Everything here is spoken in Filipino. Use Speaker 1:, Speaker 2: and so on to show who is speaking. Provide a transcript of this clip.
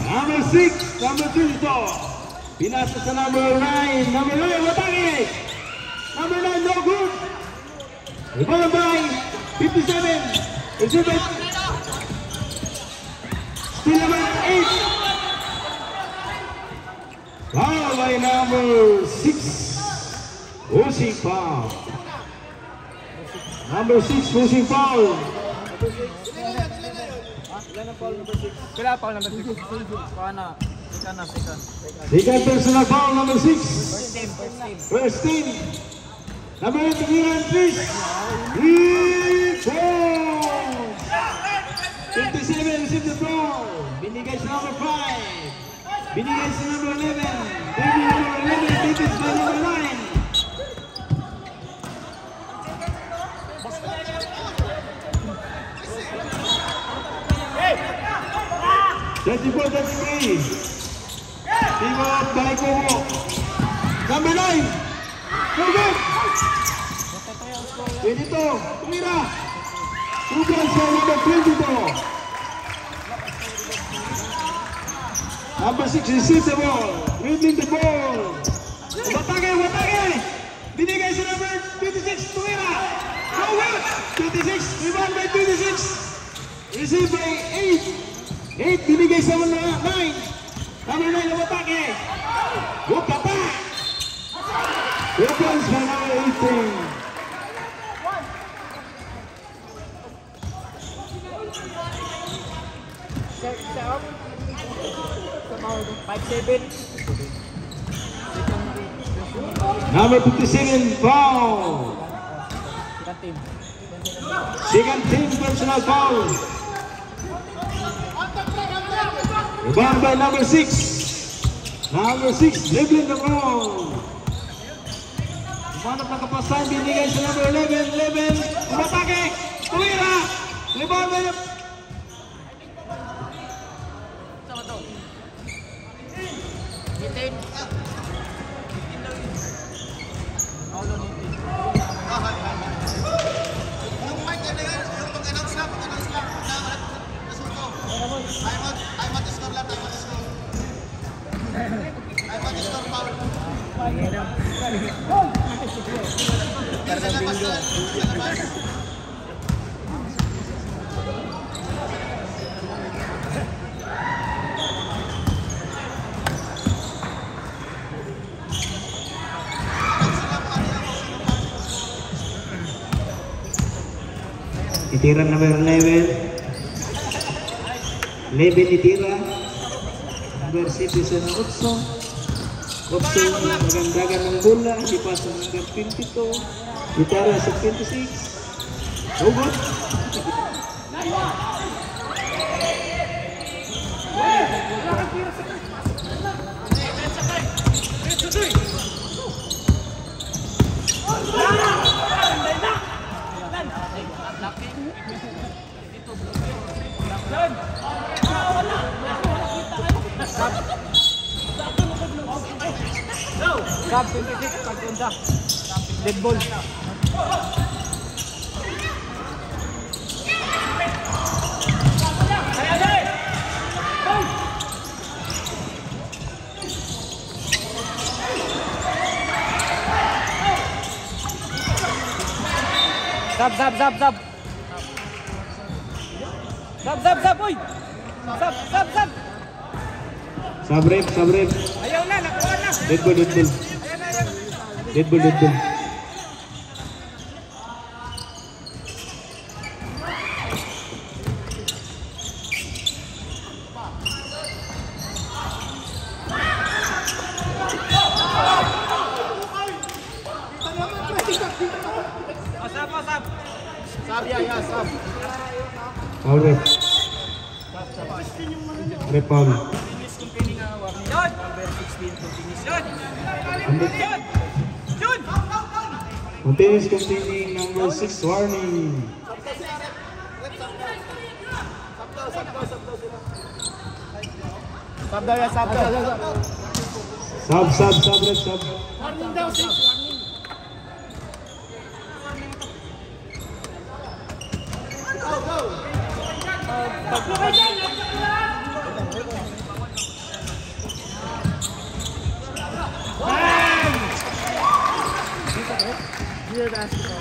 Speaker 1: Number 6, number 2 ito. Pinasa sa number 9. Number 9, Watake. Number 9, no good. Rebound by 57. Exhibit. Still number 8. Foul by number 6. Pushing foul. Number 6, pushing foul.
Speaker 2: Kila foul number 6.
Speaker 1: Second personal foul, number 6. First team. Number 8, Milan Fish. 57, receive the ball. Binigay sa number 5. Binigay sa number 11. Baby number 11, defense by number 9. 34-33. Team of Balaikomo. Number 9. No good. Benito, tumira. Tugas sa number 22. Number 6, receive the ball. Dribbling the ball. Watake. Binigay sa number 26. Tumira. No good. 26. Rebound by 26. Receive by 8. 8, binigay sa number 9. Number 9, Watake. Wapapa. Weapons by number 18. Number 57, foul. Second team personal foul. Rebound by number 6. Number 6, dribbling the ball. Manap ng kapasan, binigay sa number 11. 11, Watake. Tumira. Rebound by number... Itira number 11. 11 itira. Number 7 sa Otso. Otso magandagan ng bola. Ipasa ng number 22. Itara sa 26. Hugot.
Speaker 2: Sab 26 pagpunta. Dead ball. Sab. Sab, oy. Sab.
Speaker 1: Sabrep.
Speaker 2: Ayaw na, nakuha na.
Speaker 1: Dead ball. Dead ball.
Speaker 2: Sab. Sab, ya, sab.
Speaker 1: Foul ref. Ref foul.
Speaker 2: Yun! Number 16 to finish. Yun!
Speaker 1: Continues containing number 6 warning.
Speaker 2: Sab daw ya, sab.
Speaker 1: Sub.
Speaker 2: Warning daw, 6. Warning.
Speaker 3: your basketball.